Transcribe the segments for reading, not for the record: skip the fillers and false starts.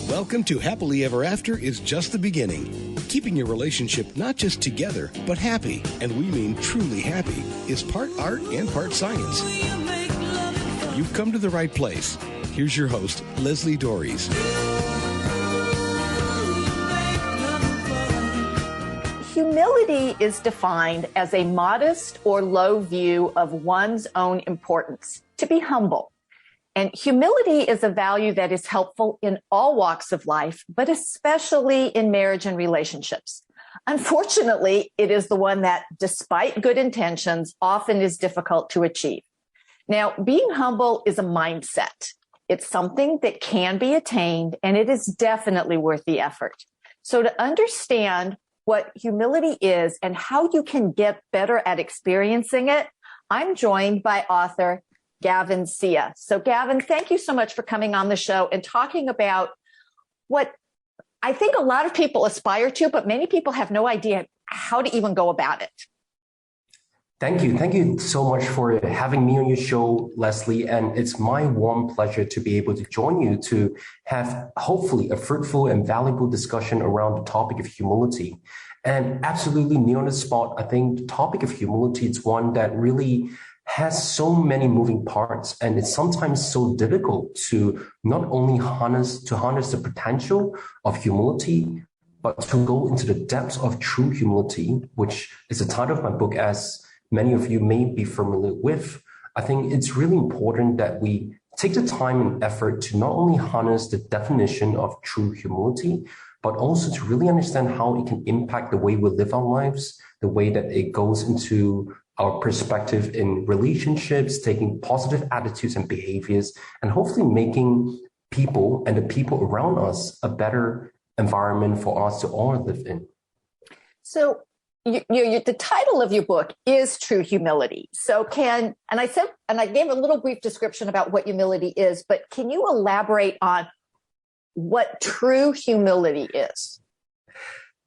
Welcome to Happily Ever After is just the beginning. Keeping your relationship not just together, but happy, and we mean truly happy, is part art and part science. You've come to the right place. Here's your host, Leslie Dories. Humility is defined as a modest or low view of one's own importance, to be humble. And humility is a value that is helpful in all walks of life, but especially in marriage and relationships. Unfortunately, it is the one that, despite good intentions, often is difficult to achieve. Now, being humble is a mindset. It's something that can be attained, and it is definitely worth the effort. So to understand what humility is and how you can get better at experiencing it, I'm joined by author Gavin Seah. So Gavin, thank you so much for coming on the show and talking about what I think a lot of people aspire to, but many people have no idea how to even go about it. Thank you. Thank you so much for having me on your show, Leslie. And it's my warm pleasure to be able to join you to have hopefully a fruitful and valuable discussion around the topic of humility. And absolutely near on the spot, I think the topic of humility is one that really has so many moving parts, and it's sometimes so difficult to not only harness the potential of humility, but to go into the depths of true humility, which is the title of my book, as many of you may be familiar with. I think it's really important that we take the time and effort to not only harness the definition of true humility, but also to really understand how it can impact the way we live our lives, the way that it goes into our perspective in relationships, taking positive attitudes and behaviors, and hopefully making people and the people around us a better environment for us to all live in. So the title of your book is True Humility. So and I gave a little brief description about what humility is, but can you elaborate on what true humility is?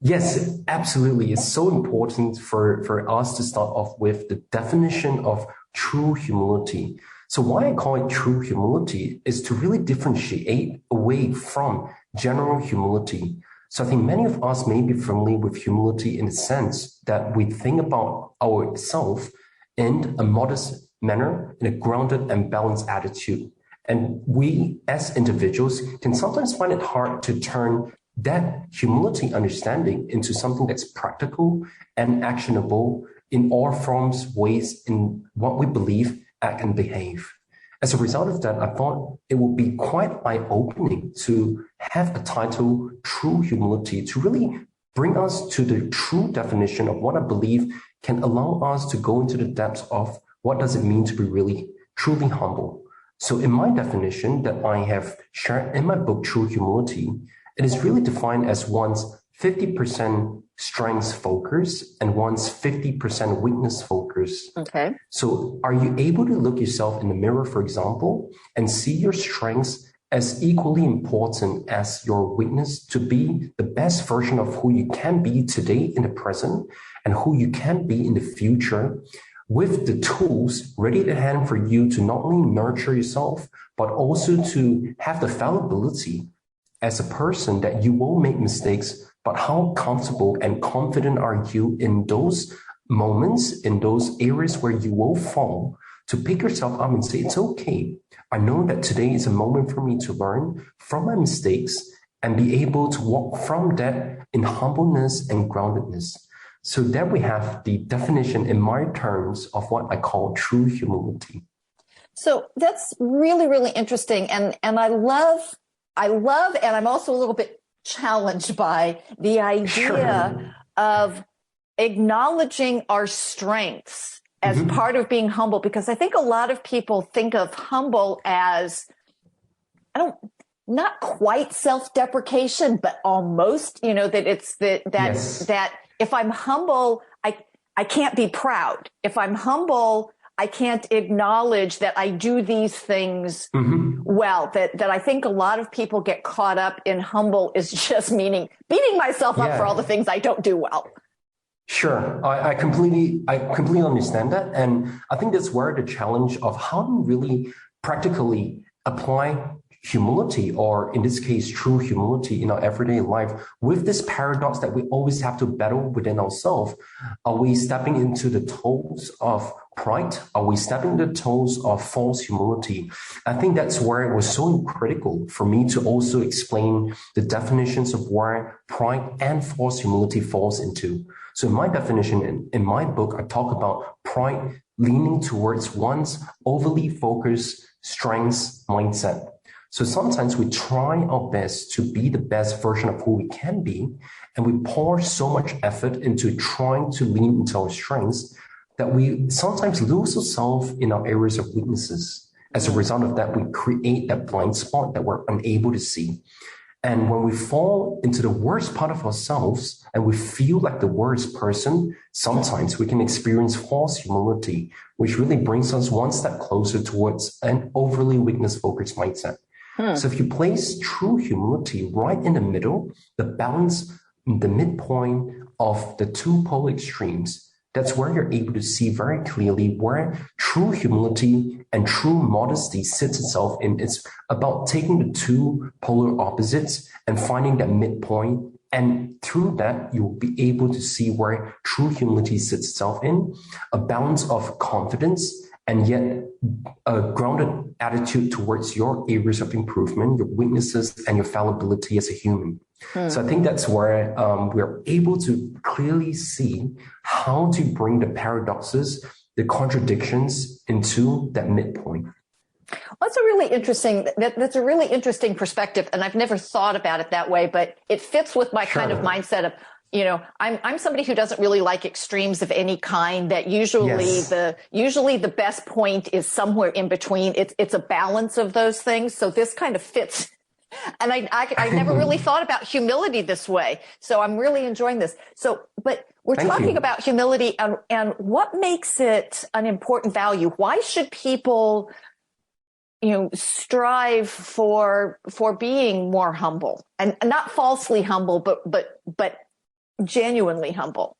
Yes, absolutely. It's so important for us to start off with the definition of true humility. So why I call it true humility is to really differentiate away from general humility. So I think many of us may be familiar with humility in the sense that we think about ourselves in a modest manner, in a grounded and balanced attitude. And we as individuals can sometimes find it hard to turn that humility understanding into something that's practical and actionable in all forms, ways, in what we believe, act, and behave. As a result of that, I thought it would be quite eye-opening to have a title, True Humility, to really bring us to the true definition of what I believe can allow us to go into the depths of what does it mean to be really, truly humble. So in my definition that I have shared in my book, True Humility, it is really defined as one's 50% strengths focus and one's 50% weakness focus. Okay. So are you able to look yourself in the mirror, for example, and see your strengths as equally important as your weakness to be the best version of who you can be today in the present and who you can be in the future, with the tools ready to hand for you to not only nurture yourself, but also to have the fallibility as a person that you will make mistakes, but how comfortable and confident are you in those moments, in those areas where you will fall, to pick yourself up and say, it's okay. I know that today is a moment for me to learn from my mistakes and be able to walk from that in humbleness and groundedness. So there we have the definition in my terms of what I call true humility. So that's really, really interesting. And I love, and I'm also a little bit challenged by the idea of acknowledging our strengths as part of being humble, because I think a lot of people think of humble as, not quite self-deprecation, but almost, that it's that if I'm humble, I can't be proud. If I'm humble, I can't acknowledge that I do these things well, that I think a lot of people get caught up in. Humble is just meaning beating myself up for all the things I don't do well. Sure. I completely understand that. And I think that's where the challenge of how to really practically apply humility, or in this case, true humility in our everyday life, with this paradox that we always have to battle within ourselves? Are we stepping into the toes of pride? Are we stepping the toes of false humility? I think that's where it was so critical for me to also explain the definitions of where pride and false humility falls into. So in my definition, in my book, I talk about pride leaning towards one's overly focused strengths mindset. So sometimes we try our best to be the best version of who we can be, and we pour so much effort into trying to lean into our strengths that we sometimes lose ourselves in our areas of weaknesses. As a result of that, we create that blind spot that we're unable to see. And when we fall into the worst part of ourselves and we feel like the worst person, sometimes we can experience false humility, which really brings us one step closer towards an overly weakness-focused mindset. So if you place true humility right in the middle, the balance, the midpoint of the two polar extremes, that's where you're able to see very clearly where true humility and true modesty sits itself in. It's about taking the two polar opposites and finding that midpoint. And through that, you'll be able to see where true humility sits itself in, a balance of confidence and yet a grounded attitude towards your areas of improvement, your weaknesses, and your fallibility as a human. So I think that's where we're able to clearly see how to bring the paradoxes, the contradictions into that midpoint. Well, that's a really interesting. That's a really interesting perspective, and I've never thought about it that way. But it fits with my kind of mindset of, I'm somebody who doesn't really like extremes of any kind. That usually the best point is somewhere in between. It's a balance of those things. So this kind of fits. And I never really thought about humility this way. So I'm really enjoying this. So, but we're talking about humility and what makes it an important value. Why should people, strive for being more humble, and not falsely humble, but genuinely humble?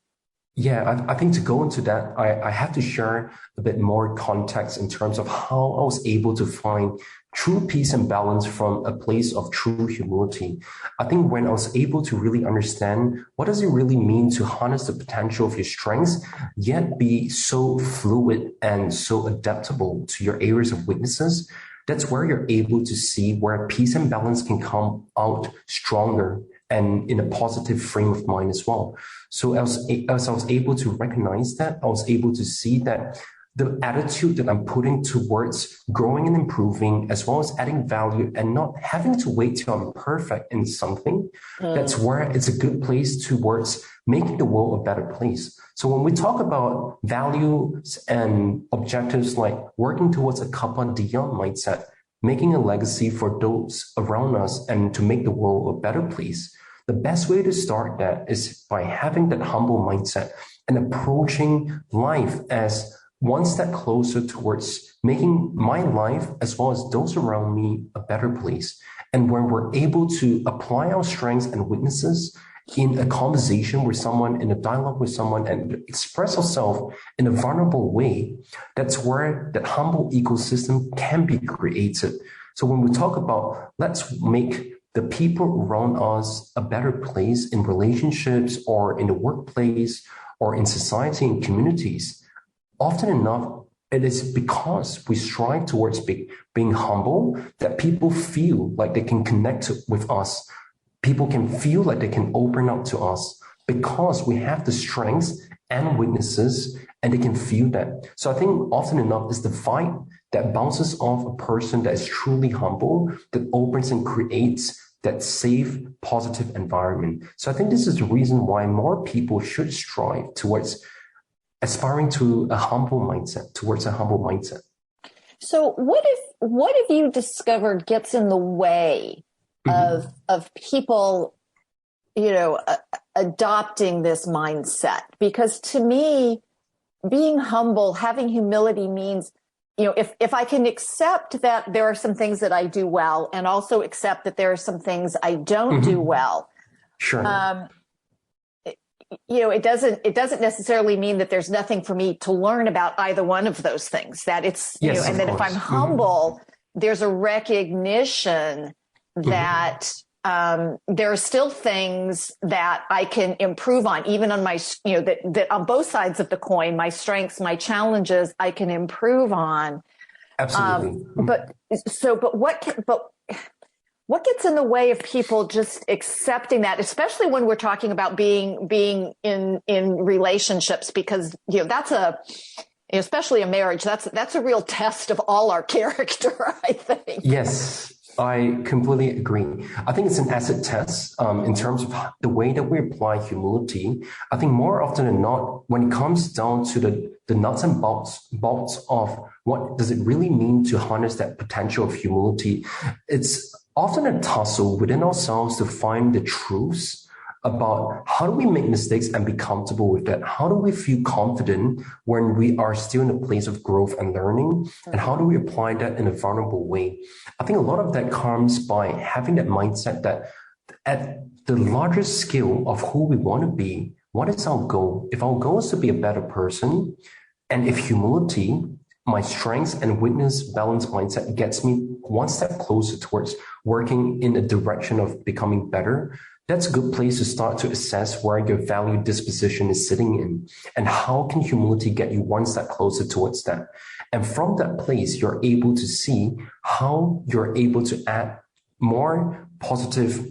Yeah, I think to go into that, I have to share a bit more context in terms of how I was able to find true peace and balance from a place of true humility. I think when I was able to really understand what does it really mean to harness the potential of your strengths, yet be so fluid and so adaptable to your areas of weaknesses, that's where you're able to see where peace and balance can come out stronger and in a positive frame of mind as well. So as I was able to recognize that, I was able to see that the attitude that I'm putting towards growing and improving, as well as adding value and not having to wait till I'm perfect in something, that's where it's a good place towards making the world a better place. So when we talk about values and objectives like working towards a Kappa Diem mindset, making a legacy for those around us and to make the world a better place, the best way to start that is by having that humble mindset and approaching life as one step closer towards making my life as well as those around me a better place. And when we're able to apply our strengths and weaknesses in a conversation with someone, in a dialogue with someone, and express ourselves in a vulnerable way, that's where that humble ecosystem can be created. So when we talk about let's make the people around us a better place in relationships or in the workplace or in society and communities, often enough, it is because we strive towards being humble that people feel like they can connect with us. People can feel like they can open up to us because we have the strengths and weaknesses and they can feel that. So I think often enough is the vibe that bounces off a person that is truly humble, that opens and creates that safe, positive environment. So I think this is the reason why more people should strive towards aspiring to a humble mindset, towards a humble mindset. So what if you discovered gets in the way of people, adopting this mindset? Because to me, being humble, having humility means, if I can accept that there are some things that I do well and also accept that there are some things I don't do well. Sure. It doesn't necessarily mean that there's nothing for me to learn about either one of those things. That it's, yes, and then if I'm humble, there's a recognition that there are still things that I can improve on, even on my, that on both sides of the coin, my strengths, my challenges, I can improve on. Absolutely. But what gets in the way of people just accepting that, especially when we're talking about being in relationships, because, that's especially a marriage, that's a real test of all our character, I think. Yes, I completely agree. I think it's an acid test in terms of the way that we apply humility. I think more often than not, when it comes down to the nuts and bolts of what does it really mean to harness that potential of humility, it's often a tussle within ourselves to find the truths about how do we make mistakes and be comfortable with that? How do we feel confident when we are still in a place of growth and learning? And how do we apply that in a vulnerable way? I think a lot of that comes by having that mindset that at the larger scale of who we want to be, what is our goal? If our goal is to be a better person, and if humility, my strengths and weakness balance mindset gets me one step closer towards working in a direction of becoming better, that's a good place to start to assess where your value disposition is sitting in and how can humility get you one step closer towards that. And from that place, you're able to see how you're able to add more positive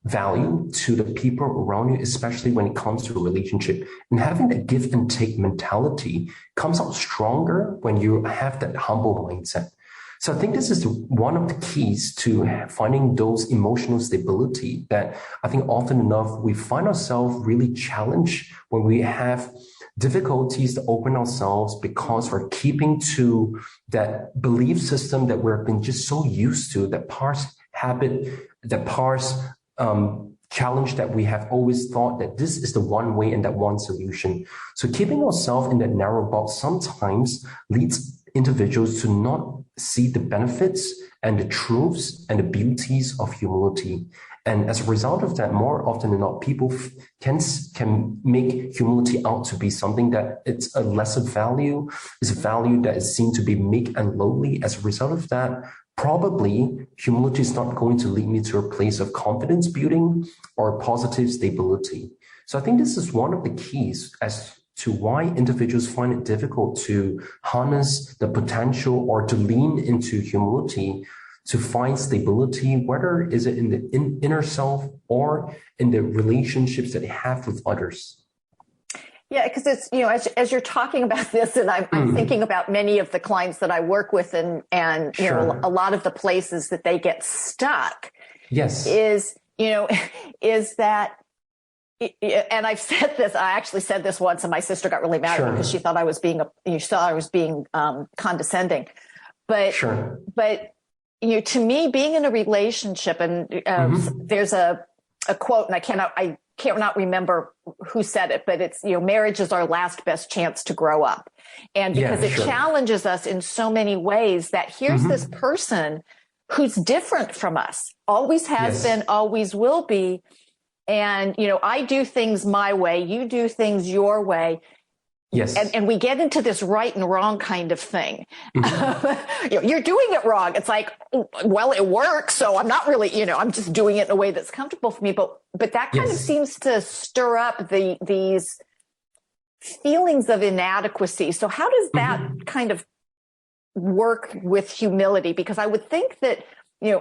value to the people around you, especially when it comes to a relationship. And having that give and take mentality comes out stronger when you have that humble mindset. So I think this is one of the keys to finding those emotional stability that I think often enough we find ourselves really challenged when we have difficulties to open ourselves because we're keeping to that belief system that we've been just so used to, that past habit, that past challenge that we have always thought that this is the one way and that one solution. So keeping ourselves in that narrow box sometimes leads individuals to not see the benefits and the truths and the beauties of humility. And as a result of that, more often than not, people can make humility out to be something that it's a lesser value, is a value that is seen to be meek and lowly. As a result of that, probably humility is not going to lead me to a place of confidence building or positive stability. So I think this is one of the keys as to why individuals find it difficult to harness the potential or to lean into humility to find stability, whether is it in the inner self or in the relationships that they have with others. Yeah, because it's, as you're talking about this, and I'm thinking about many of the clients that I work with and Sure. a lot of the places that they get stuck. Yes. Is that, and I've said this, I actually said this once and my sister got really mad at me because she thought I was being condescending. But, Sure. but, to me, being in a relationship, and there's a quote, and I cannot remember who said it, but it's, marriage is our last best chance to grow up. And because it challenges us in so many ways that here's this person who's different from us, always has been, always will be. And, I do things my way, you do things your way. Yes. And we get into this right and wrong kind of thing. You're doing it wrong. It's like, well, it works. So I'm not really, I'm just doing it in a way that's comfortable for me. But that kind of seems to stir up these feelings of inadequacy. So how does that kind of work with humility? Because I would think that,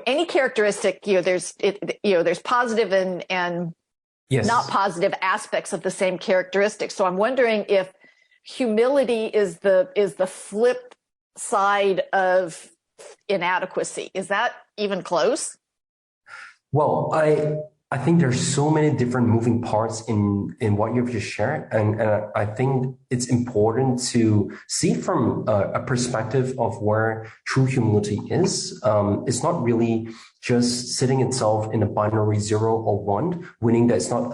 any characteristic, there's positive and not positive aspects of the same characteristic. So I'm wondering if humility is the flip side of inadequacy. Is that even close? Well, I think there's so many different moving parts in what you've just shared. And I think it's important to see from a perspective of where true humility is. It's not really just sitting itself in a binary 0 or 1, winning that it's not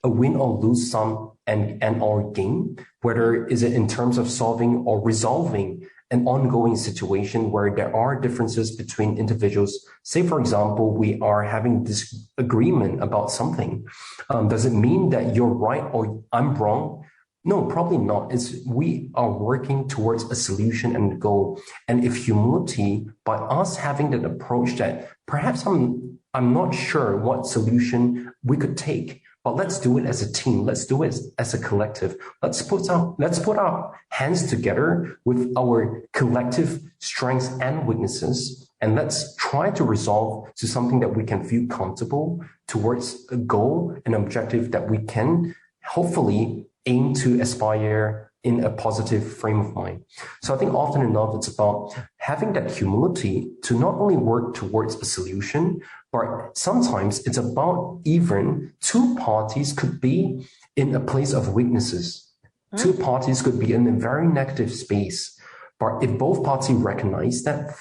a win or lose sum and or game, whether is it in terms of solving or resolving an ongoing situation where there are differences between individuals. Say, for example, we are having disagreement about something. Does it mean that you're right or I'm wrong? No, probably not. It's we are working towards a solution and a goal. And if humility, by us having that approach that perhaps I'm not sure what solution we could take, but let's do it as a team. Let's do it as a collective. Let's put our hands together with our collective strengths and weaknesses, and let's try to resolve to something that we can feel comfortable towards a goal, an objective that we can hopefully aim to aspire in a positive frame of mind. So I think often enough, it's about having that humility to not only work towards a solution, but sometimes it's about even two parties could be in a place of weaknesses. Two parties could be in a very negative space. But if both parties recognize that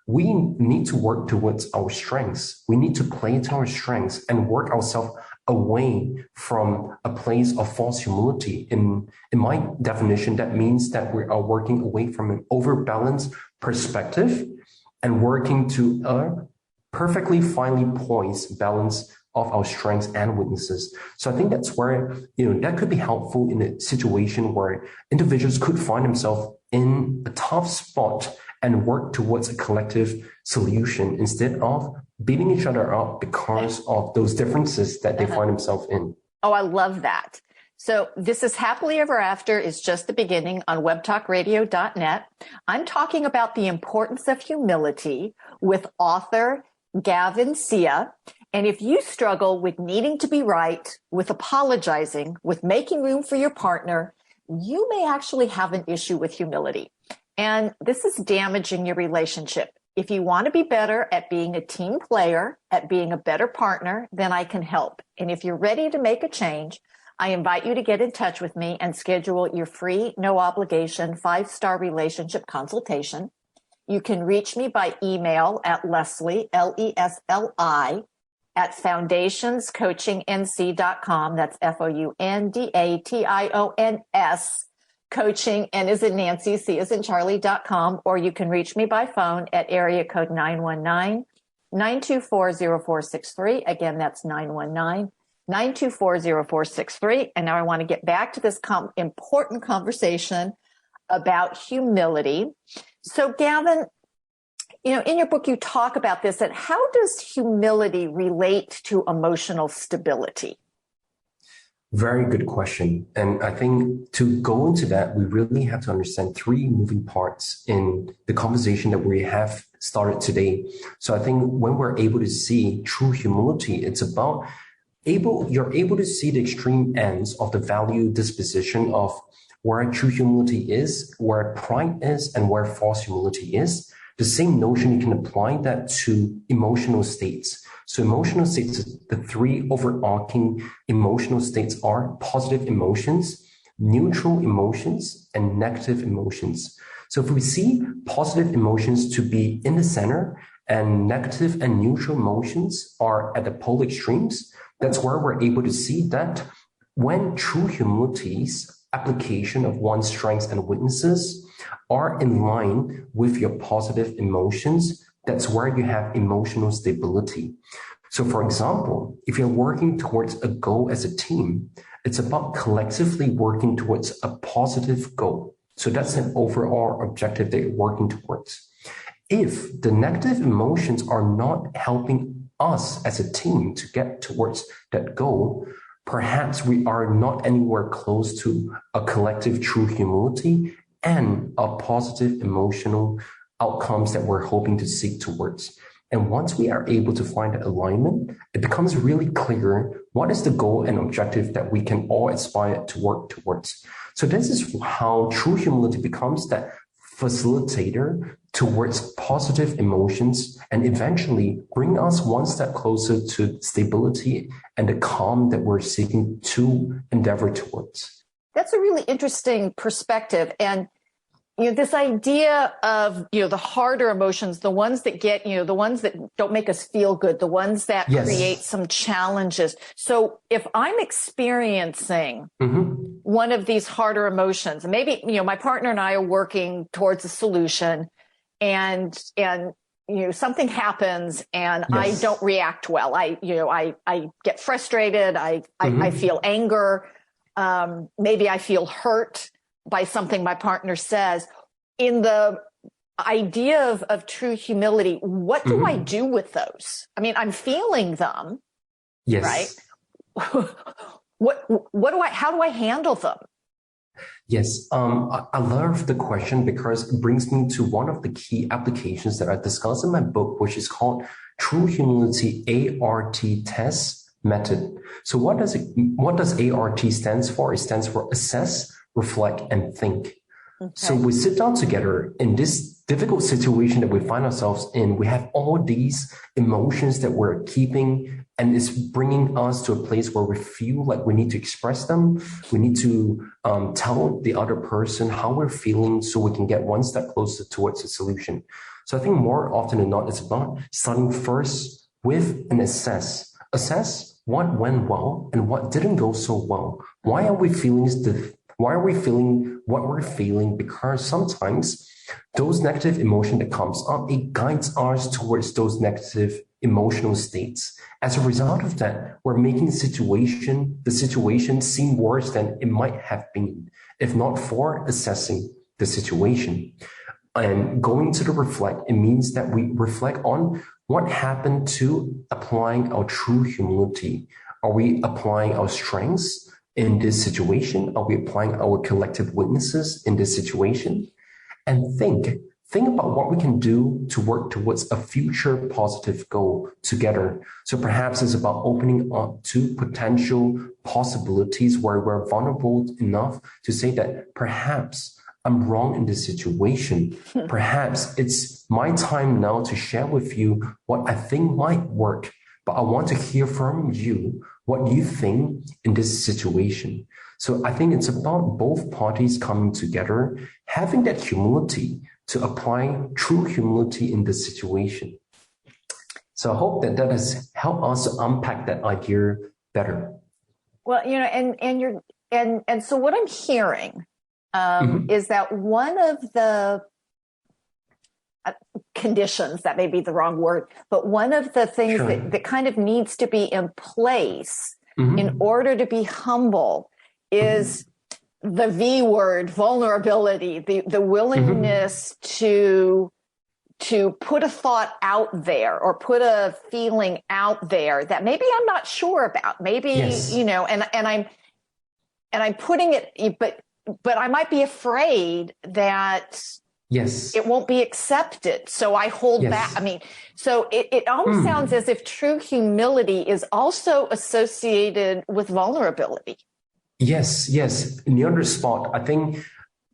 we need to work towards our strengths, we need to play to our strengths and work ourselves away from a place of false humility. In my definition, that means that we are working away from an overbalanced perspective and working to a perfectly finely poised balance of our strengths and weaknesses. So I think that's where, that could be helpful in a situation where individuals could find themselves in a tough spot and work towards a collective solution instead of beating each other up because of those differences that they find themselves in. Oh, I love that. So this is Happily Ever After is just the beginning on webtalkradio.net. I'm talking about the importance of humility with author Gavin Seah. And if you struggle with needing to be right, with apologizing, with making room for your partner, you may actually have an issue with humility. And this is damaging your relationship. If you want to be better at being a team player, at being a better partner, then I can help. And if you're ready to make a change, I invite you to get in touch with me and schedule your free, no obligation, 5-star relationship consultation. You can reach me by email at Leslie, Lesli, at foundationscoachingnc.com. That's FOUNDATIONS, coaching, N as in Nancy, C as in Charlie.com. Or you can reach me by phone at area code 919-924-0463. Again, that's 919-924-0463. And now I want to get back to this important conversation about humility. So Gavin, in your book, you talk about this, and how does humility relate to emotional stability? Very good question. And I think to go into that, we really have to understand three moving parts in the conversation that we have started today. So I think when we're able to see true humility, it's about you're able to see the extreme ends of the value disposition of where true humility is, where pride is, and where false humility is. The same notion, you can apply that to emotional states. So emotional states, the three overarching emotional states are positive emotions, neutral emotions, and negative emotions. So if we see positive emotions to be in the center and negative and neutral emotions are at the polar extremes, that's where we're able to see that when true humility's application of one's strengths and weaknesses are in line with your positive emotions, that's where you have emotional stability. So for example, if you're working towards a goal as a team, it's about collectively working towards a positive goal. So that's an overall objective that you're working towards. If the negative emotions are not helping us as a team to get towards that goal, perhaps we are not anywhere close to a collective true humility and a positive emotional outcomes that we're hoping to seek towards. And once we are able to find that alignment, it becomes really clear what is the goal and objective that we can all aspire to work towards. So this is how true humility becomes that facilitator towards positive emotions and eventually bring us one step closer to stability and the calm that we're seeking to endeavor towards. That's a really interesting perspective. And this idea of, the harder emotions, the ones that get, the ones that don't make us feel good, the ones that create some challenges. So if I'm experiencing one of these harder emotions, maybe, my partner and I are working towards a solution and something happens and I don't react well. I get frustrated. I feel anger. maybe I feel hurt by something my partner says. In the idea of true humility, what do I do with those? I mean, I'm feeling them, Yes. right? How do I handle them? Yes, I love the question because it brings me to one of the key applications that I discuss in my book, which is called True Humility ART Test Method. So what does ART stands for? It stands for assess, reflect, and think. Okay. So we sit down together in this difficult situation that we find ourselves in. We have all these emotions that we're keeping, and it's bringing us to a place where we feel like we need to express them. We need to tell the other person how we're feeling so we can get one step closer towards a solution. So I think more often than not, it's about starting first with an assess. Assess what went well and what didn't go so well. Why are we feeling what we're feeling? Because sometimes those negative emotion that comes up, it guides us towards those negative emotional states. As a result of that, we're making the situation seem worse than it might have been, if not for assessing the situation. And going to the reflect, it means that we reflect on what happened to applying our true humility. Are we applying our strengths in this situation? Are we applying our collective weaknesses in this situation? And think about what we can do to work towards a future positive goal together. So perhaps it's about opening up to potential possibilities where we're vulnerable enough to say that perhaps I'm wrong in this situation. Perhaps it's my time now to share with you what I think might work, but I want to hear from you what you think in this situation. So I think it's about both parties coming together, having that humility to apply true humility in this situation. So I hope that has helped us to unpack that idea better. Well, and so what I'm hearing is that one of the conditions, that may be the wrong word, but one of the things that kind of needs to be in place in order to be humble is the V word, vulnerability, the willingness to put a thought out there or put a feeling out there that maybe I'm not sure about. Maybe, and I'm putting it, but I might be afraid that it won't be accepted. So I hold back. I mean, so it almost sounds as if true humility is also associated with vulnerability. Yes. In the other spot, I think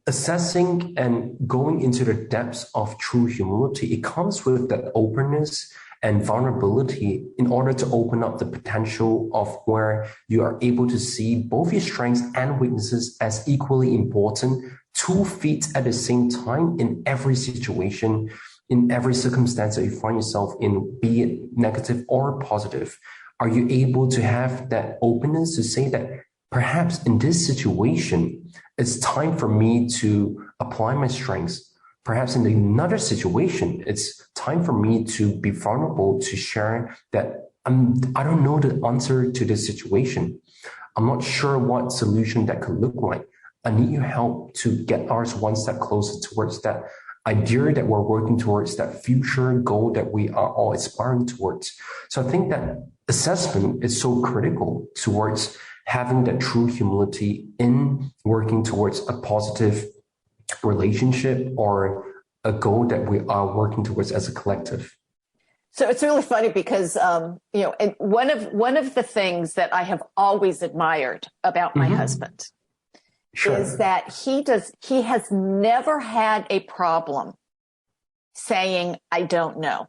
assessing and going into the depths of true humility, it comes with that openness and vulnerability in order to open up the potential of where you are able to see both your strengths and weaknesses as equally important, 2 feet at the same time in every situation, in every circumstance that you find yourself in, be it negative or positive. Are you able to have that openness to say that perhaps in this situation, it's time for me to apply my strengths? Perhaps in another situation, it's time for me to be vulnerable, to share that I don't know the answer to this situation. I'm not sure what solution that could look like. I need your help to get ours one step closer towards that idea that we're working towards, that future goal that we are all aspiring towards. So I think that assessment is so critical towards having that true humility in working towards a positive relationship or a goal that we are working towards as a collective. So it's really funny because, and one of the things that I have always admired about my husband is that he has never had a problem saying, I don't know.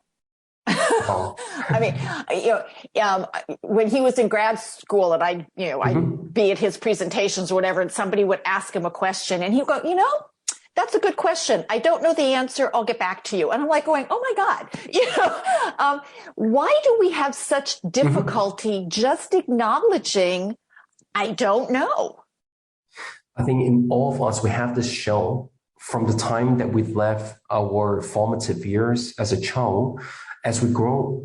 I mean, when he was in grad school and I'd be at his presentations or whatever, and somebody would ask him a question and he'd go, that's a good question. I don't know the answer. I'll get back to you. And I'm like going, oh my God, why do we have such difficulty just acknowledging, I don't know? I think in all of us, we have this shell from the time that we've left our formative years as a child. As we grow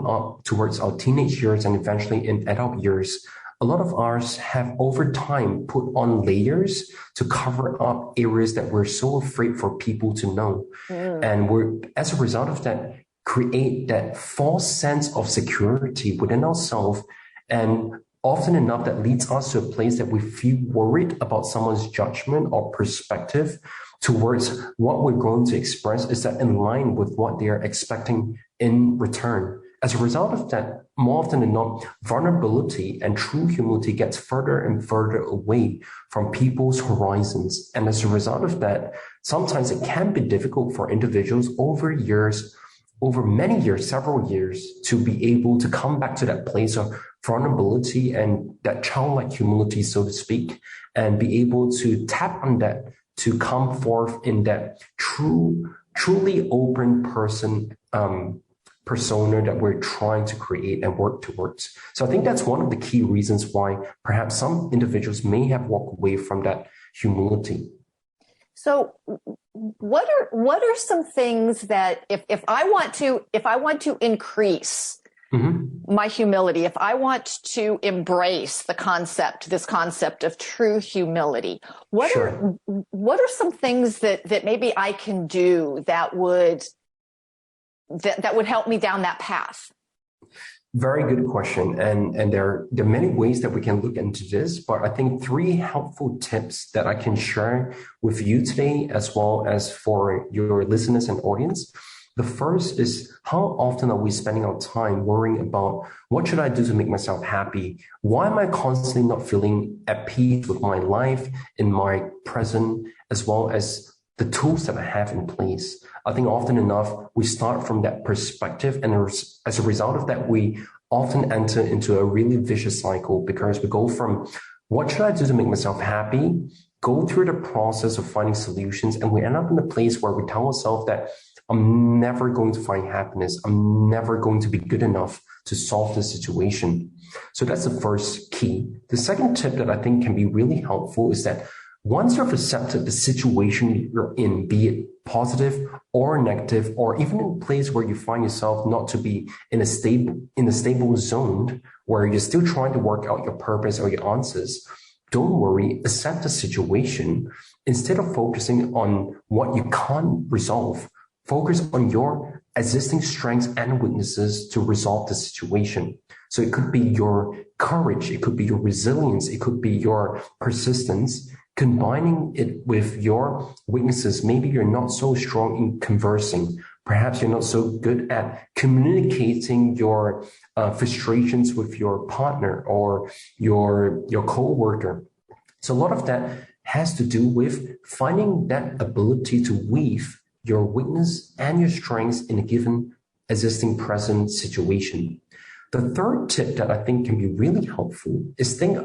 up towards our teenage years and eventually in adult years, a lot of us have over time put on layers to cover up areas that we're so afraid for people to know. And as a result of that, create that false sense of security within ourselves. And often enough, that leads us to a place that we feel worried about someone's judgment or perspective towards what we're going to express. Is that in line with what they are expecting in return? As a result of that, more often than not, vulnerability and true humility gets further and further away from people's horizons. And as a result of that, sometimes it can be difficult for individuals over many years, several years, to be able to come back to that place of vulnerability and that childlike humility, so to speak, and be able to tap on that to come forth in that truly open persona that we're trying to create and work towards. So I think that's one of the key reasons why perhaps some individuals may have walked away from that humility. So what are some things that if I want to increase my humility, if I want to embrace this concept of true humility, what are some things that maybe I can do that would help me down that path? Very good question. And there are many ways that we can look into this, but I think 3 helpful tips that I can share with you today, as well as for your listeners and audience. The first is, how often are we spending our time worrying about what should I do to make myself happy? Why am I constantly not feeling at peace with my life, in my present, as well as the tools that I have in place? I think often enough, we start from that perspective, and as a result of that, we often enter into a really vicious cycle, because we go from what should I do to make myself happy, go through the process of finding solutions, and we end up in a place where we tell ourselves that I'm never going to find happiness. I'm never going to be good enough to solve this situation. So that's the first key. The second tip that I think can be really helpful is that once you've accepted the situation you're in, be it positive or negative, or even in a place where you find yourself not to be in a stable zone where you're still trying to work out your purpose or your answers, don't worry, accept the situation. Instead of focusing on what you can't resolve, focus on your existing strengths and weaknesses to resolve the situation. So it could be your courage, it could be your resilience, it could be your persistence. Combining it with your weaknesses, maybe you're not so strong in conversing. Perhaps you're not so good at communicating your frustrations with your partner or your co-worker. So a lot of that has to do with finding that ability to weave your weakness and your strengths in a given existing present situation. The third tip that I think can be really helpful is think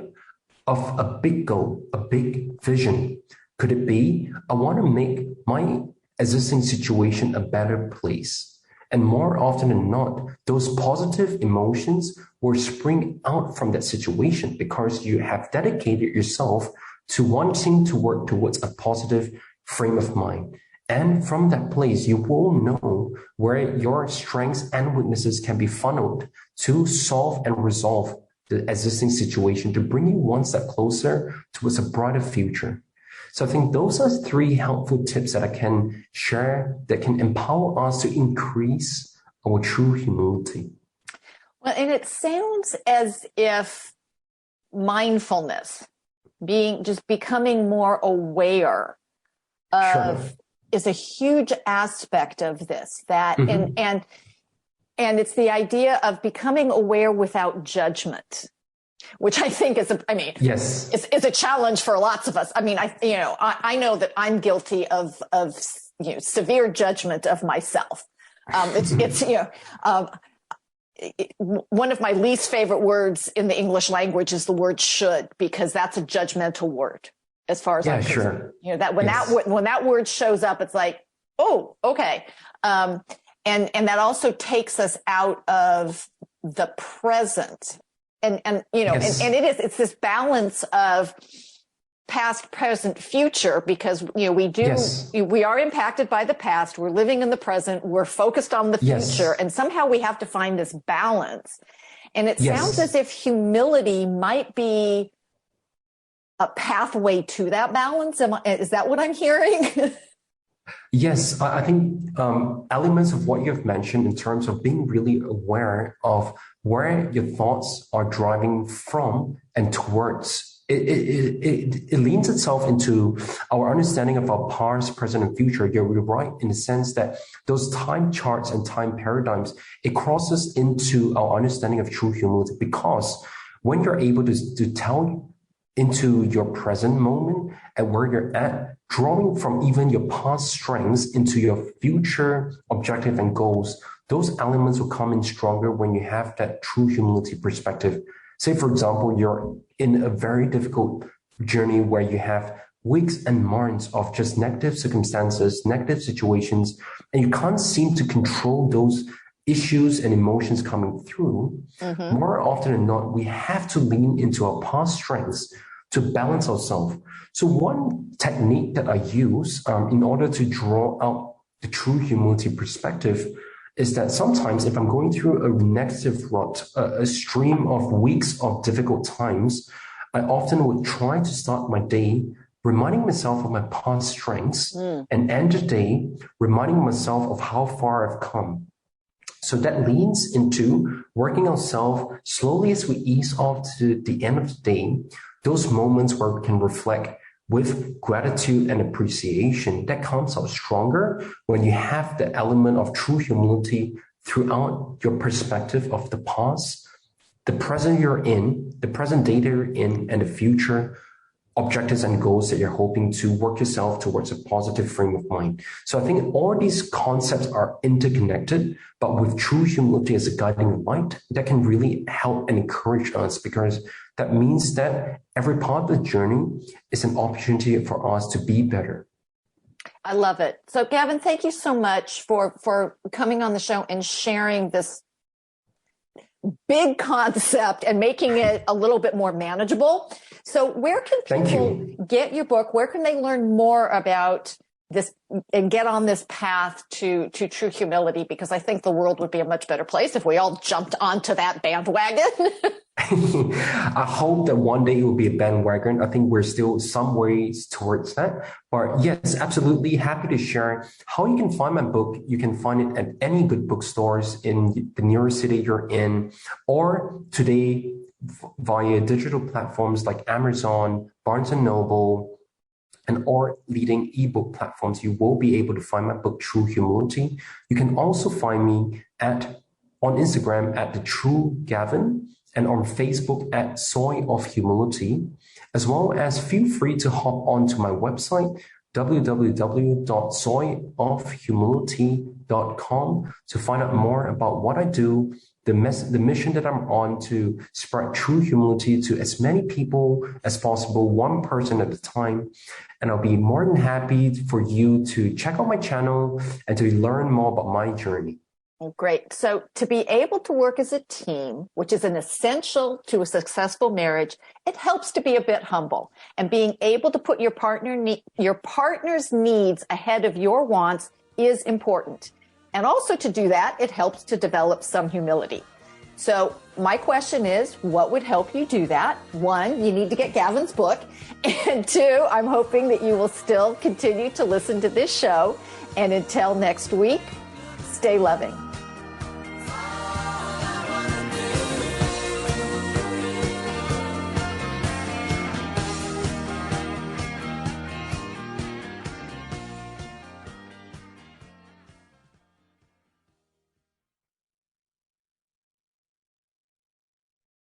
of a big goal, a big vision. Could it be, I want to make my existing situation a better place? And more often than not, those positive emotions will spring out from that situation because you have dedicated yourself to wanting to work towards a positive frame of mind. And from that place, you will know where your strengths and weaknesses can be funneled to solve and resolve the existing situation, to bring you one step closer towards a brighter future. So I think those are 3 helpful tips that I can share that can empower us to increase our true humility. Well, and it sounds as if mindfulness, becoming more aware of, is a huge aspect of this. And it's the idea of becoming aware without judgment, which I think is is a challenge for lots of us. I mean, I know that I'm guilty of severe judgment of myself. One of my least favorite words in the English language is the word should, because that's a judgmental word as far as I'm concerned. That when that word shows up, it's like, oh, okay. And that also takes us out of the present. And it's this balance of past, present, future, because, we are impacted by the past. We're living in the present. We're focused on the future. And somehow we have to find this balance. And it Yes. sounds as if humility might be a pathway to that balance. Is that what I'm hearing? Yes, I think elements of what you've mentioned in terms of being really aware of where your thoughts are driving from and towards. It leans itself into our understanding of our past, present, and future. You're right in the sense that those time charts and time paradigms, it crosses into our understanding of true humility, because when you're able to tell into your present moment and where you're at, drawing from even your past strengths into your future objective and goals, those elements will come in stronger when you have that true humility perspective. Say, for example, you're in a very difficult journey where you have weeks and months of just negative circumstances, negative situations, and you can't seem to control those issues and emotions coming through. Mm-hmm. More often than not, we have to lean into our past strengths to balance ourselves. So one technique that I use in order to draw out the true humility perspective is that sometimes if I'm going through a negative rut, a stream of weeks of difficult times, I often would try to start my day reminding myself of my past strengths and end the day reminding myself of how far I've come. So that leans into working ourselves slowly as we ease off to the end of the day, those moments where we can reflect with gratitude and appreciation. That comes out stronger when you have the element of true humility throughout your perspective of the past, the present you're in, the present day that you're in, and the future objectives and goals that you're hoping to work yourself towards a positive frame of mind. So I think all these concepts are interconnected, but with true humility as a guiding light, that can really help and encourage us, because that means that every part of the journey is an opportunity for us to be better. I love it. So Gavin, thank you so much for coming on the show and sharing this big concept and making it a little bit more manageable. So where can people get your book? Where can they learn more about this and get on this path to true humility? Because I think the world would be a much better place if we all jumped onto that bandwagon. I hope that one day it will be a bandwagon. I think we're still some ways towards that. But yes, absolutely happy to share how you can find my book. You can find it at any good bookstores in the nearest city you're in, or today via digital platforms like Amazon, Barnes & Noble, and or leading ebook platforms. You will be able to find my book, True Humility. You can also find me on Instagram at The True Gavin, and on Facebook at Soy of Humility, as well as feel free to hop onto my website, www.soyofhumility.com, to find out more about what I do, the mission that I'm on to spread true humility to as many people as possible, one person at a time. And I'll be more than happy for you to check out my channel and to learn more about my journey. Great. So to be able to work as a team, which is an essential to a successful marriage, it helps to be a bit humble, and being able to put your partner's needs ahead of your wants is important. And also to do that, it helps to develop some humility. So my question is, what would help you do that? One, you need to get Gavin's book. And two, I'm hoping that you will still continue to listen to this show. And until next week, stay loving.